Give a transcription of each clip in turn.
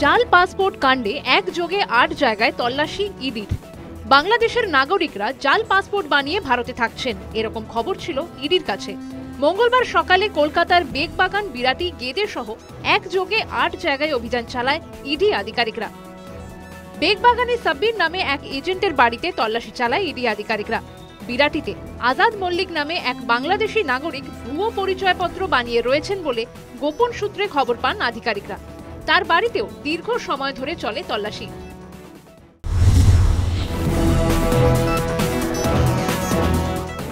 জাল পাসপোর্ট কাণ্ডে একযোগে ৮ জায়গায় তল্লাশি ইডির। বাংলাদেশের নাগরিকরা জাল পাসপোর্ট বানিয়ে ভারতে থাকছেন, এরকম খবর ছিল ইডির কাছে। মঙ্গলবার সকালে কলকাতার বেগবাগান, বিরাটি, গেদে সহ একযোগে ৮ জায়গায় অভিযান চালায় ইডি আধিকারিকরা। বেগবাগানে সাব্বির নামে এক এজেন্টের বাড়িতে তল্লাশি চালায় ইডি আধিকারিকরা। বিরাটিতে আজাদ মল্লিক নামে এক বাংলাদেশি নাগরিক ভুয়ো পরিচয়পত্র বানিয়ে রয়েছেন বলে গোপন সূত্রে খবর পান আধিকারিকরা। তার বাড়িতেও দীর্ঘ সময় ধরে চলে তল্লাশি।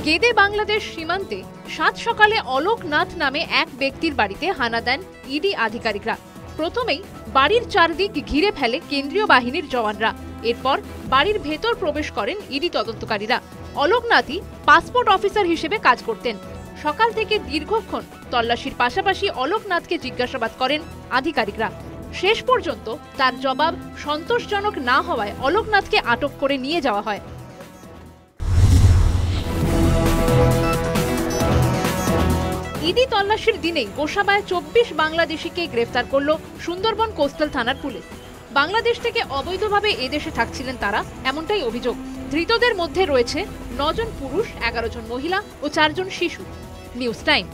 গেদে বাংলাদেশ সীমান্তে সাত সকালে অলোক নাথ নামে এক ব্যক্তির বাড়িতে হানা দেন ইডি আধিকারিকরা। প্রথমেই বাড়ির চারদিক ঘিরে ফেলে কেন্দ্রীয় বাহিনীর জওয়ানরা। এরপর বাড়ির ভেতর প্রবেশ করেন ইডি তদন্তকারীরা। অলোক নাথই পাসপোর্ট অফিসার হিসেবে কাজ করতেন। সকাল থেকে দীর্ঘক্ষণ তল্লাশির পাশাপাশি অলোক নাথকে জিজ্ঞাসাবাদ করেন আধিকারিকরা। শেষ পর্যন্ত তার জবাব সন্তোষজনক না হওয়ায় অলোক নাথকে আটক করে নিয়ে যাওয়া হয়। ইডি তল্লাশির দিনেই গোসাবায় ২৪ বাংলাদেশিকে গ্রেফতার করল সুন্দরবন কোস্টাল থানার পুলিশ। বাংলাদেশ থেকে অবৈধভাবে এদেশে থাকছিলেন তারা, এমনটাই অভিযোগ। ধৃতদের মধ্যে রয়েছে ৯ জন পুরুষ, ১১ জন মহিলা ও ৪ জন শিশু। News time.